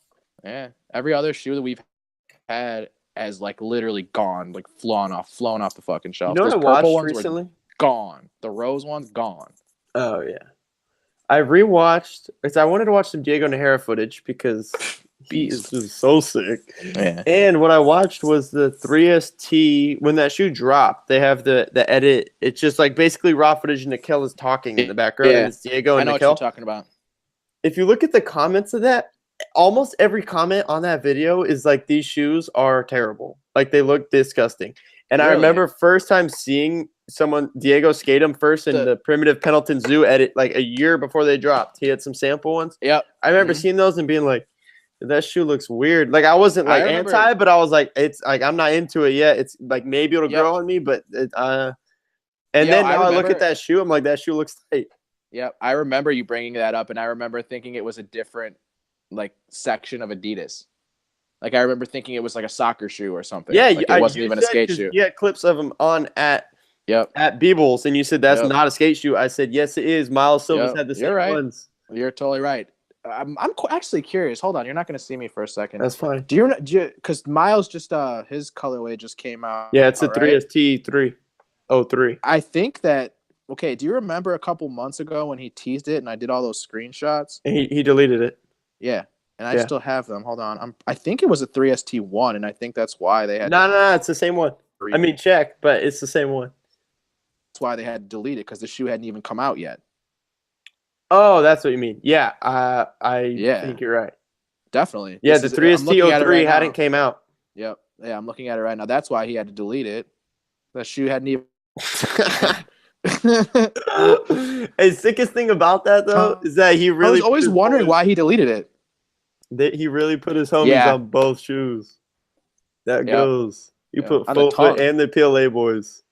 Yeah. Every other shoe that we've had has like literally gone, like flown off the fucking You shelf. know what Those I purple watched ones were recently? gone. The rose ones gone. Oh yeah. I rewatched because I wanted to watch some Diego Najera footage because he is Beast. just so sick. Yeah. And what I watched was the 3ST when that shoe dropped. They have the edit. It's just like basically raw footage and Nikel is talking in the background, and Yeah. it's Diego I and know what you're Nikel. talking about. If you look at the comments of that, almost every comment on that video is like these shoes are terrible. Like they look disgusting. And I Really? remember first time seeing someone Diego skate them first in the Primitive Pendleton Zoo edit like a year before they dropped. He had some sample ones. Yep. I remember seeing those and being like, that shoe looks weird. Like I wasn't like anti, but I was like, it's like I'm not into it yet. It's like maybe it'll grow on me, but and then now I look at that shoe, I'm like, that shoe looks tight. Yep. I remember you bringing that up, and I remember thinking it was a different like section of Adidas. Like I remember thinking it was like a soccer shoe or something. Yeah, like it wasn't even a skate shoe. You had clips of them on at Beebles, and you said that's not a skate shoe. I said yes, it is. Miles Silva's had the same ones. You're totally right. I'm actually curious. Hold on, you're not going to see me for a second. That's fine. Do you because Miles just his colorway just came out? Yeah, it's a 3ST 303. I think that. Okay, do you remember a couple months ago when he teased it and I did all those screenshots? And he deleted it. Yeah, and I still have them. Hold on, I think it was a 3ST1, and I think that's why they had. No, it's the same one. I mean, check, but it's the same one. That's why they had to delete it because the shoe hadn't even come out yet. Oh, that's what you mean. Yeah, I think you're right. Definitely. Yeah, the 3ST03 hadn't came out. Yep. Yeah, I'm looking at it right now. That's why he had to delete it. The shoe hadn't even. Hey, sickest thing about that though is that he really. I was always wondering why he deleted it. That he really put his homies on both shoes. That goes. You put Foot and the PLA boys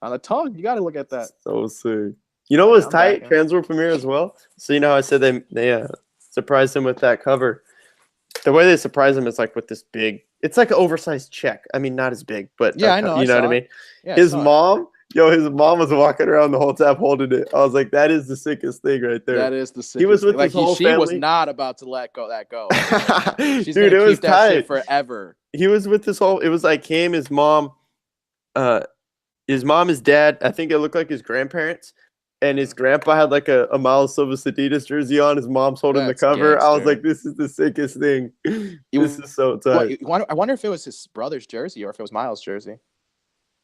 on the tongue. You got to look at that. So sick. You know what was tight? Transworld premiere as well. So you know how I said they surprised him with that cover. The way they surprise him is like with this big. It's like an oversized check. I mean, not as big, but I know. You know what I mean? Yeah, his mom was walking around the whole time holding it. I was like, that is the sickest thing right there. That is the sickest. He was with his whole family. She was not about to let that go. She's Dude, it was keep that shit forever. He was with his whole. It was like him, his mom, his dad. I think it looked like his grandparents. And his grandpa had like a Miles Silva's Adidas jersey on. His mom's holding the cover. Gangster. I was like, this is the sickest thing. This is so tight. I wonder if it was his brother's jersey or if it was Miles' jersey.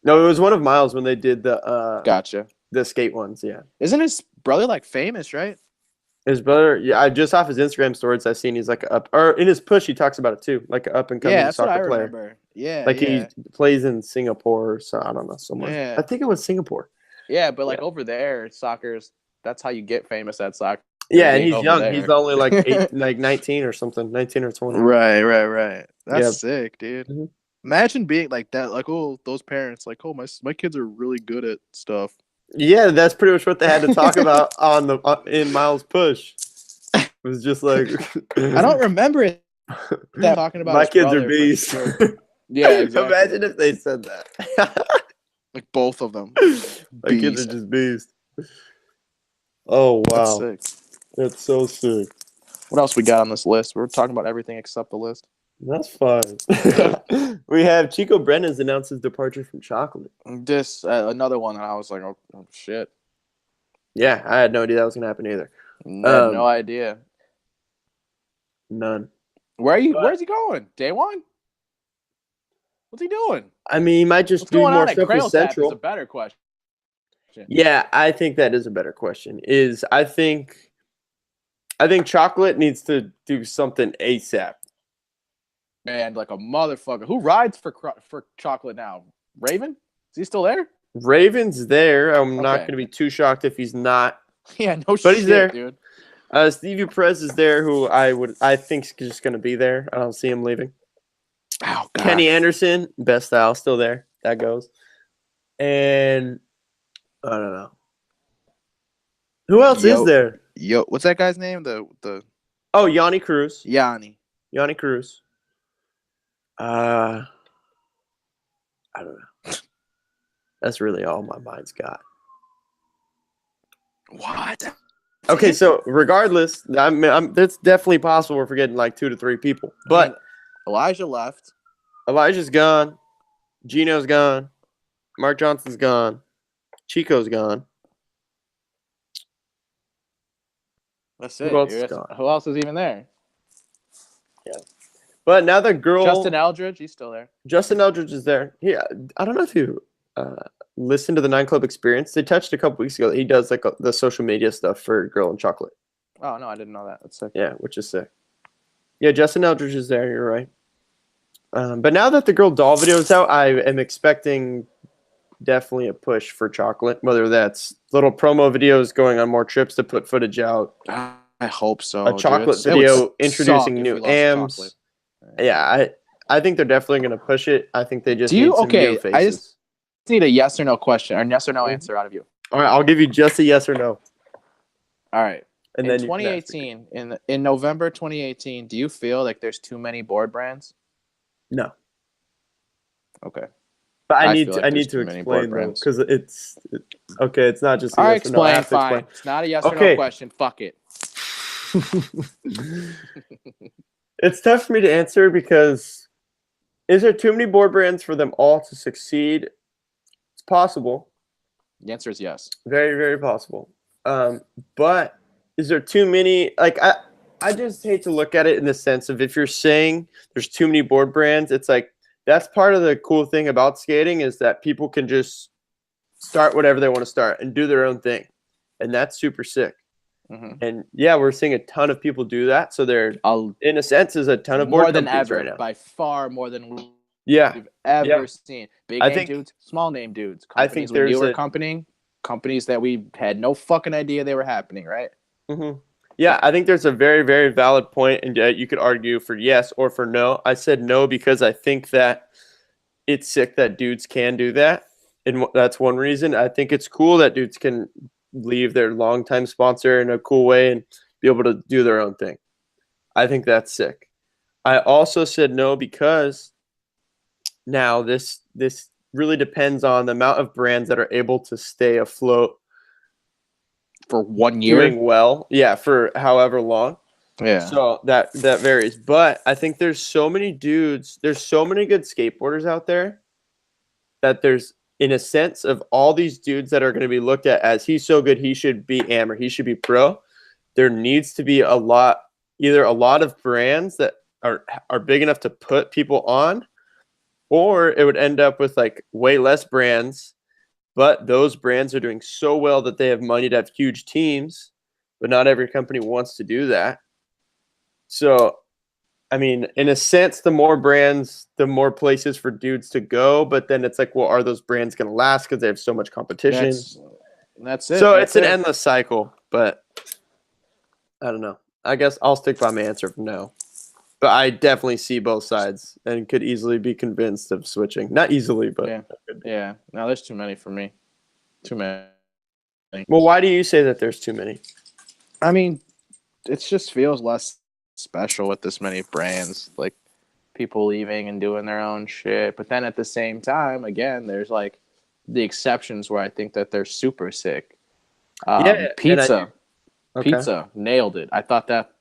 No, it was one of Miles when they did the the skate ones. Yeah. Isn't his brother like famous, right? His brother, I just off his Instagram stories I've seen he's like up, or in his push he talks about it too, like an up and coming soccer player. Remember. Yeah. Like he plays in Singapore, so I don't know somewhere. Yeah. I think it was Singapore. Yeah, but like over there, that's how you get famous at soccer. Yeah, and he's young. There. He's only like 19 or something, 19 or 20. Right. That's sick, dude. Mm-hmm. Imagine being like that, like, oh, those parents, like, oh, my kids are really good at stuff. Yeah, that's pretty much what they had to talk about in Miles' push. It was just like I don't remember it. That talking about my kids are beasts. Yeah, exactly. Imagine if they said that. Like both of them. My kids are just beasts. Oh wow, that's sick. That's so sick. What else we got on this list? We're talking about everything except the list. That's fine. We have Chico Brenes announced his departure from chocolate. This another one that I was like, oh shit. Yeah, I had no idea that was gonna happen either. No idea. None. Where's he going? Day one? What's he doing? I mean, he might just do more stuff with Central. Is a better question. Yeah, I think that is a better question. I think Chocolate needs to do something ASAP. Man, like a motherfucker. Who rides for Chocolate now? Raven? Is he still there? Raven's there. I'm not going to be too shocked if he's not. Yeah, no shit, but he's there, dude. Stevie Perez is there, who I think is just going to be there. I don't see him leaving. Oh, God. Kenny Anderson, best style, still there. That goes. And I don't know. Who else is there? What's that guy's name? Yanni Cruz. Yanni Cruz. I don't know. That's really all my mind's got. What? Okay, so regardless, it's definitely possible we're forgetting like 2 to 3 people. But Elijah left. Elijah's gone. Gino's gone. Mark Johnson's gone. Chico's gone. That's Who it. else is gone? Who else is even there? Yeah. But now the girl... Justin Eldridge, he's still there. Justin Eldridge is there. Yeah, I don't know if you listened to the 9 Club Experience. They touched a couple weeks ago that he does like the social media stuff for Girl and Chocolate. Oh, no, I didn't know that. That's sick. Yeah, which is sick. Yeah, Justin Eldridge is there. You're right. But now that the Girl Doll video is out, I am expecting definitely a push for Chocolate, whether that's little promo videos going on more trips to put footage out. I hope so. A Chocolate video introducing new AMs. Yeah, I think they're definitely going to push it. I think they just need some new faces. I just need a yes or no question or yes or no answer out of you. All right, I'll give you just a yes or no. All right. And in 2018, in November 2018, do you feel like there's too many board brands? No. Okay. But I need to explain though, because it's okay. It's not just a yes or no. Explain. Fine. It's not a yes or no question. Fuck it. It's tough for me to answer because is there too many board brands for them all to succeed? It's possible. The answer is yes. Very, very possible. But is there too many? Like I just hate to look at it in the sense of if you're saying there's too many board brands, it's like that's part of the cool thing about skating is that people can just start whatever they want to start and do their own thing. And that's super sick. Mm-hmm. And yeah, we're seeing a ton of people do that. So there, in a sense, is a ton of board more than ever right now. By far more than we've ever seen. Big name dudes, small name dudes. I think there's newer companies that we had no fucking idea they were happening, right? Mm-hmm. Yeah, I think there's a very, very valid point, and you could argue for yes or for no. I said no because I think that it's sick that dudes can do that, and that's one reason. I think it's cool that dudes can leave their longtime sponsor in a cool way and be able to do their own thing. I think that's sick. I also said no because now this really depends on the amount of brands that are able to stay afloat for 1 year, doing well, for however long. Yeah. So that varies, but I think there's so many dudes, there's so many good skateboarders out there that there's, in a sense, of all these dudes that are going to be looked at as he's so good, he should be am or he should be pro. There needs to be either a lot of brands that are big enough to put people on, or it would end up with like way less brands. But those brands are doing so well that they have money to have huge teams, but not every company wants to do that. So, I mean, in a sense, the more brands, the more places for dudes to go. But then it's like, well, are those brands going to last because they have so much competition? That's it. So it's an endless cycle. But I don't know. I guess I'll stick by my answer of no. But I definitely see both sides and could easily be convinced of switching. Not easily, but yeah. No, there's too many for me. Too many. Well, why do you say that there's too many? I mean, it just feels less special with this many brands, like people leaving and doing their own shit. But then at the same time, again, there's like the exceptions where I think that they're super sick. Pizza nailed it. I thought that.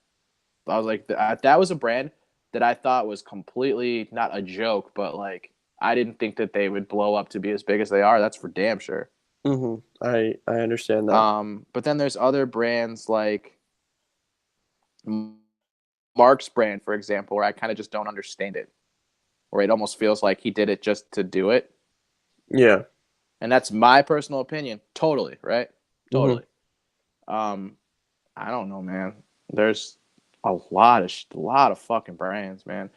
I was like, that was a brand that I thought was completely not a joke, but like I didn't think that they would blow up to be as big as they are. That's for damn sure. Mm-hmm. I understand that. But then there's other brands like Mark's brand, for example, where I kind of just don't understand it, where it almost feels like he did it just to do it. Yeah, and that's my personal opinion. Totally, right? Totally. Mm-hmm. I don't know, man. There's a lot of fucking brands, man.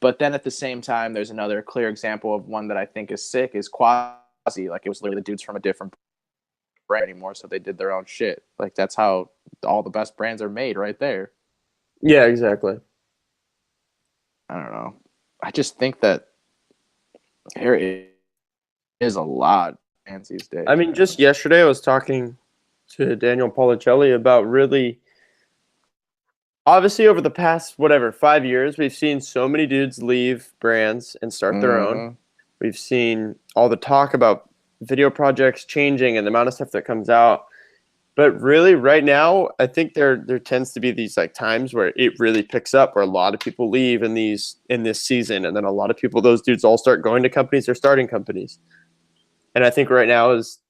But then at the same time, there's another clear example of one that I think is sick is Quasi. Like it was literally the dudes from a different brand anymore, so they did their own shit. Like that's how all the best brands are made, right there. Yeah, exactly. I don't know. I just think that there is a lot of brands these days. I mean, just yesterday I was talking to Daniel Policelli about really. Obviously, over the past, 5 years, we've seen so many dudes leave brands and start their own. We've seen all the talk about video projects changing and the amount of stuff that comes out. But really, right now, I think there tends to be these like times where it really picks up, where a lot of people leave in this season, and then a lot of people, those dudes all start going to companies or starting companies. And I think right now it's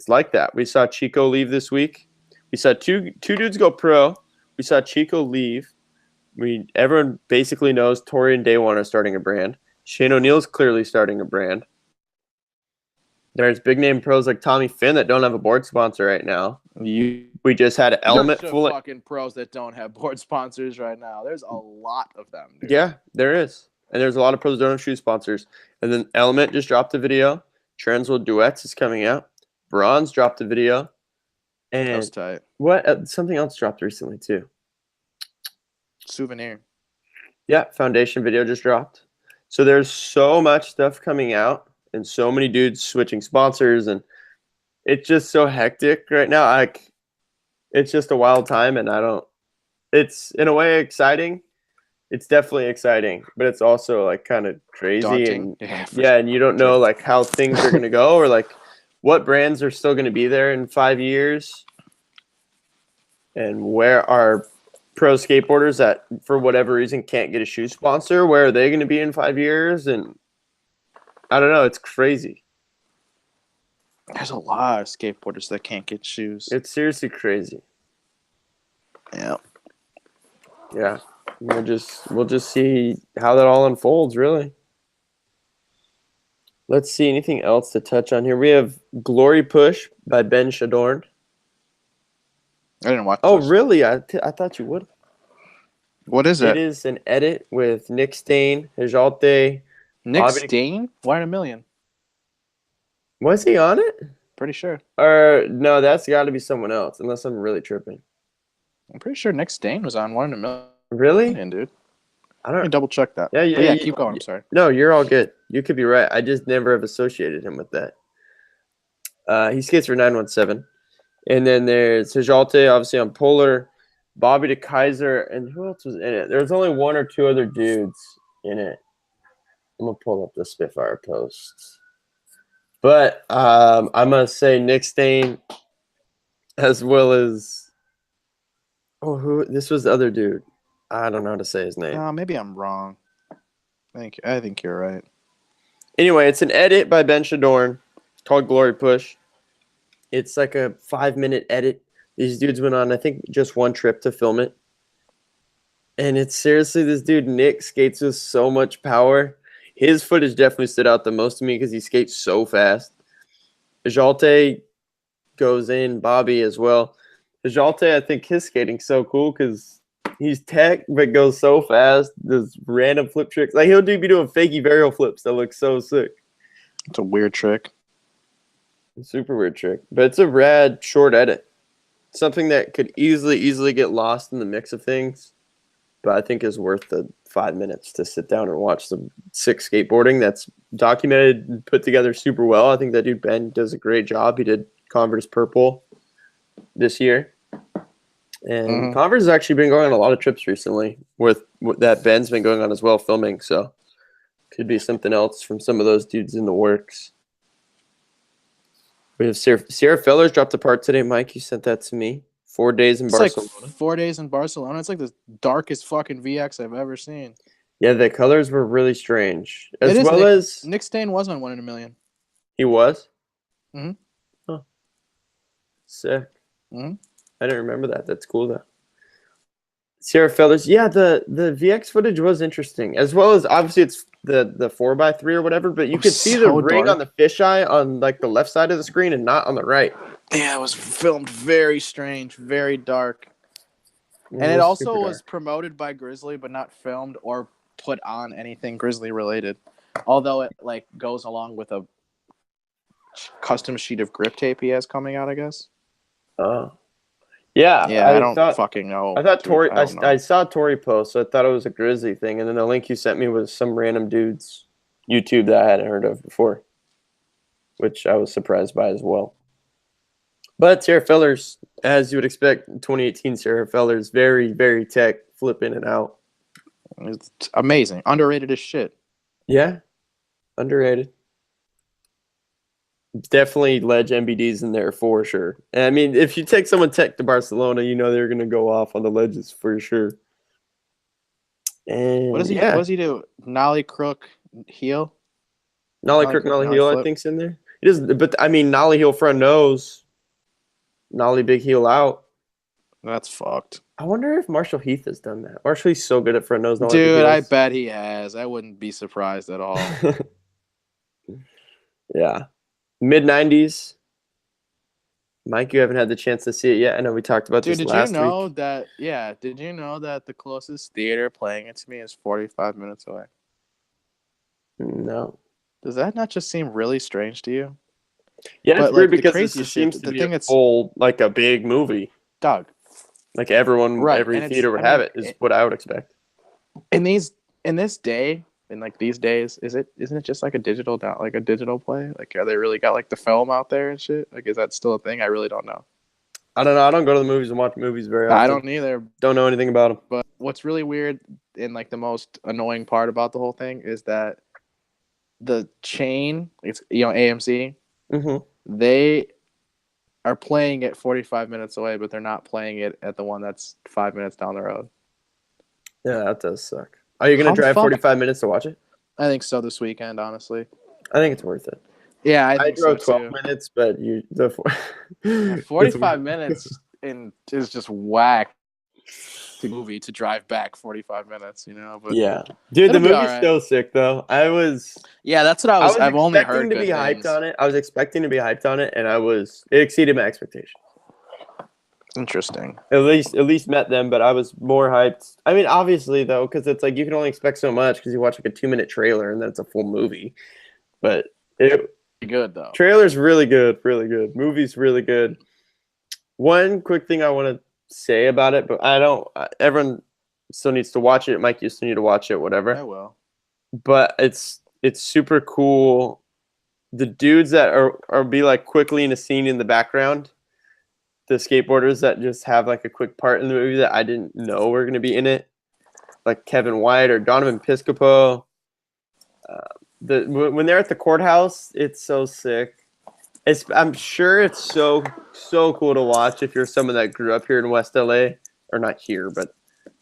like that. We saw Chico leave this week. We saw two dudes go pro. We saw Chico leave. Everyone basically knows Tori and Day One are starting a brand. Shane O'Neill's clearly starting a brand. There's big name pros like Tommy Finn that don't have a board sponsor right now. We just had Element full fucking pros that don't have board sponsors right now. There's a lot of them, dude. Yeah, there is. And there's a lot of pros that don't have shoe sponsors. And then Element just dropped a video. Transworld Duets is coming out. Bronze dropped a video. And that was tight. What? Something else dropped recently too. Souvenir. Yeah, Foundation video just dropped. So there's so much stuff coming out and so many dudes switching sponsors, and it's just so hectic right now. It's just a wild time, and it's in a way exciting. It's definitely exciting, but it's also like kind of crazy. Daunting. And you don't know like how things are going to go, or like what brands are still going to be there in 5 years, and where are pro skateboarders that for whatever reason can't get a shoe sponsor, where are they going to be in 5 years? And I don't know, it's crazy. There's a lot of skateboarders that can't get shoes. It's seriously crazy. Yeah. We'll just see how that all unfolds, really. Let's see anything else to touch on here. We have Glory Push by Ben Shadorn. I didn't watch. Oh, really? I thought you would. What is it? It is an edit with Nick Stain, Hijalte. Nick Stain? Why $1 million? Was he on it? Pretty sure. Or no, that's got to be someone else, unless I'm really tripping. I'm pretty sure Nick Stain was on $1 million. Really? Dude. I don't. Let me double check that. Yeah. Keep going. I'm sorry. No, you're all good. You could be right. I just never have associated him with that. He skates for 917. And then there's Hijalte, obviously on Polar, Bobby de Kaiser, and who else was in it? There's only one or two other dudes in it. I'm gonna pull up the Spitfire posts. But I'm gonna say Nick Stain, as well as this was the other dude. I don't know how to say his name. Maybe I'm wrong. I think you're right. Anyway, it's an edit by Ben Shadorn called Glory Push. It's like a 5-minute edit. These dudes went on, I think, just one trip to film it. And it's seriously, this dude, Nick, skates with so much power. His footage definitely stood out the most to me because he skates so fast. Hijalte goes in, Bobby as well. Hijalte, I think his skating's so cool because he's tech, but goes so fast. Does random flip tricks. Like, he'll be doing fakey varial flips that look so sick. It's a weird trick. Super weird trick. But it's a rad short edit. Something that could easily get lost in the mix of things, but I think is worth the 5 minutes to sit down and watch some sick skateboarding that's documented and put together super well. I think that dude Ben does a great job. He did Converse Purple this year. And Converse has actually been going on a lot of trips recently with that Ben's been going on as well, filming. So could be something else from some of those dudes in the works. We have Sierra Fellers dropped a part today. Mike, you sent that to me. 4 days in Barcelona. Like 4 days in Barcelona. It's like the darkest fucking VX I've ever seen. Yeah, the colors were really strange. Nick Stain was on $1 in a million. He was? Mm-hmm. Huh. Sick. Mm-hmm. I didn't remember that. That's cool, though. Sierra Fellers. Yeah, the VX footage was interesting. As well as, obviously, it's the 4x3 or whatever, but you could see the ring on the fisheye on, like, the left side of the screen and not on the right. Yeah, it was filmed very strange, very dark. And it also was promoted by Grizzly, but not filmed or put on anything Grizzly related. Although it like goes along with a custom sheet of grip tape he has coming out, I guess. Oh. Yeah. I don't fucking know. I thought Tori I saw Tori post, so I thought it was a Grizzly thing, and then the link you sent me was some random dude's YouTube that I hadn't heard of before, which I was surprised by as well. But Sierra Fellers, as you would expect, 2018 Sierra Fellers, very, very tech, flip in and out. It's amazing. Underrated as shit. Yeah, underrated. definitely ledge MBDs in there for sure. And I mean, if you take someone tech to Barcelona, you know they're gonna go off on the ledges for sure. And What does he? What does he do? Nollie crook heel. Nollie crook, Nollie heel, I flip. think's in there. It is, but I mean, Nollie heel front nose, Nollie big heel out. That's fucked. I wonder if Marshall Heath has done that. Marshall Heath's so good at front nose. Dude, I bet he has. I wouldn't be surprised at all. Yeah. Mid-90s. Mike, you haven't had the chance to see it yet. I know we talked about this last week. Did you know that? Yeah. Did you know that the closest theater playing it to me is 45 minutes away? No. Does that not just seem really strange to you? Yeah, it's weird because it seems to be like a big movie. Doug. Like every theater would have it, is what I would expect. In this day, in like these days, isn't it just like a digital play? Like, are they really got like the film out there and shit? Like, is that still a thing? I really don't know. I don't know. I don't go to the movies and watch movies very often. I don't either. Don't know anything about them. But what's really weird and like the most annoying part about the whole thing is that the chain, it's AMC, they are playing it 45 minutes away, but they're not playing it at the one that's 5 minutes down the road. Yeah, that does suck. Are you going to drive 45 minutes to watch it? I think so this weekend, honestly. I think it's worth it. Yeah, I drove 12 minutes, but 45 minutes is just whack movie to drive back 45 minutes, but yeah, dude, the movie's so sick though. That's what I've only heard to be hyped on it. I was expecting to be hyped on it, and it exceeded my expectations. Interesting. At least met them, but I was more hyped. I mean, obviously though, because it's like you can only expect so much because you watch like a 2-minute trailer and then it's a full movie. But good though. Trailer's really good, really good. Movie's really good. One quick thing I want to say about it, but everyone still needs to watch it. Mike, you still need to watch it, whatever. I will. But it's super cool. The dudes that are be like quickly in a scene in the background, the skateboarders that just have like a quick part in the movie that I didn't know were going to be in it, like Kevin White or Donovan Piscopo. When they're at the courthouse, it's so sick. I'm sure it's so cool to watch if you're someone that grew up here in West LA, or not here, but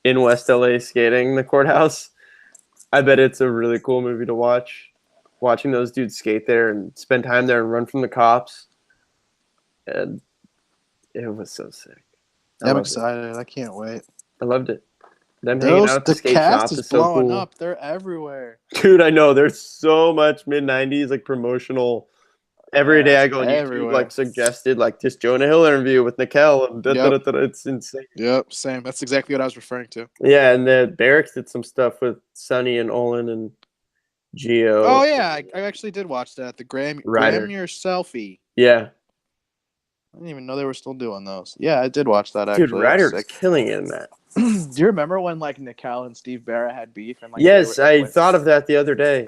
in West LA skating the courthouse. I bet it's a really cool movie to watch. Watching those dudes skate there and spend time there and run from the cops. And it was so sick. I'm excited. I can't wait. I loved it. Them hanging out at the skate shop is so blowing cool. Up. They're everywhere. Dude, I know. There's so much mid-90s like promotional. Every day I go on YouTube, like suggested, like this Jonah Hill interview with Nickel. And it's insane. Yep, same. That's exactly what I was referring to. Yeah, and the Barracks did some stuff with Sonny and Olin and Gio. Oh, yeah. I actually did watch that. The Graham Your Selfie. Yeah. I didn't even know they were still doing those. Yeah, I did watch that, actually. Dude, Ryder's killing it in that. Do you remember when, like, Nickel and Steve Barra had beef? And yes, I thought of that the other day.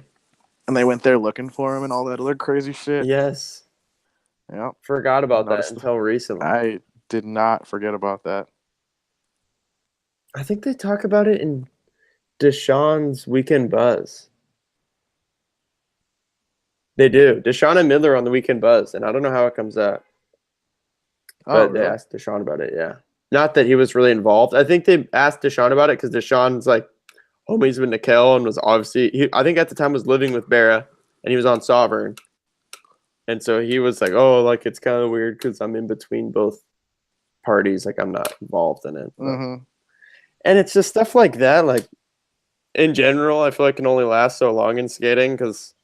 And they went there looking for him and all that other crazy shit. Yes. Yeah. Forgot about that until recently. I did not forget about that. I think they talk about it in Deshaun's Weekend Buzz. They do. Deshaun and Midler on the Weekend Buzz, and I don't know how it comes out. But they asked Deshaun about it, yeah. Not that he was really involved. I think they asked Deshaun about it because Deshaun's like homies with Nickel and was obviously, I think at the time was living with Barra and he was on Sovereign. And so he was like, oh, like it's kind of weird because I'm in between both parties. Like I'm not involved in it. Mm-hmm. And it's just stuff like that. Like in general, I feel like it can only last so long in skating because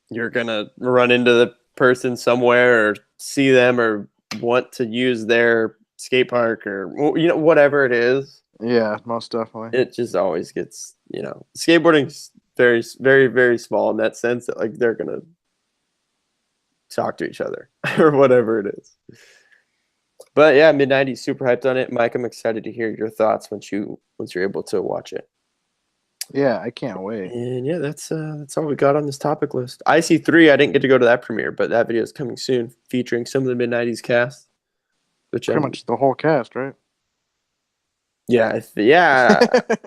you're going to run into the person somewhere or see them or want to use their skate park or, whatever it is. Yeah, most definitely. It just always gets, skateboarding's very, very, very small in that sense that like they're gonna talk to each other or whatever it is. But yeah, mid-90s, super hyped on it. Mike, I'm excited to hear your thoughts once you're able to watch it. Yeah, I can't wait. And yeah, that's all we got on this topic list. IC3, I didn't get to go to that premiere, but that video is coming soon, featuring some of the mid-90s cast. Pretty much the whole cast, right? Yeah.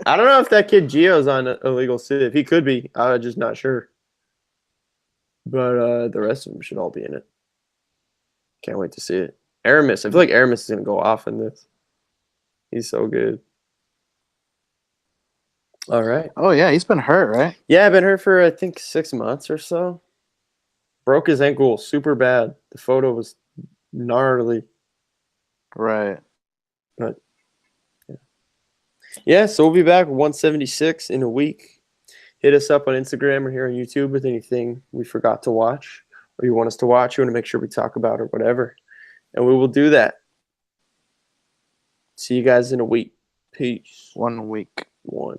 I don't know if that kid Gio's on illegal civ. He could be. I'm just not sure. But the rest of them should all be in it. Can't wait to see it. Aramis. I feel like Aramis is gonna go off in this. He's so good. All right. Oh yeah, he's been hurt, right? Yeah, I've been hurt for I think 6 months or so. Broke his ankle super bad. The photo was gnarly. Right. But yeah, so we'll be back with 176 in a week. Hit us up on Instagram or here on YouTube with anything we forgot to watch or you want us to watch, you want to make sure we talk about or whatever. And we will do that. See you guys in a week. Peace. 1 week. 1.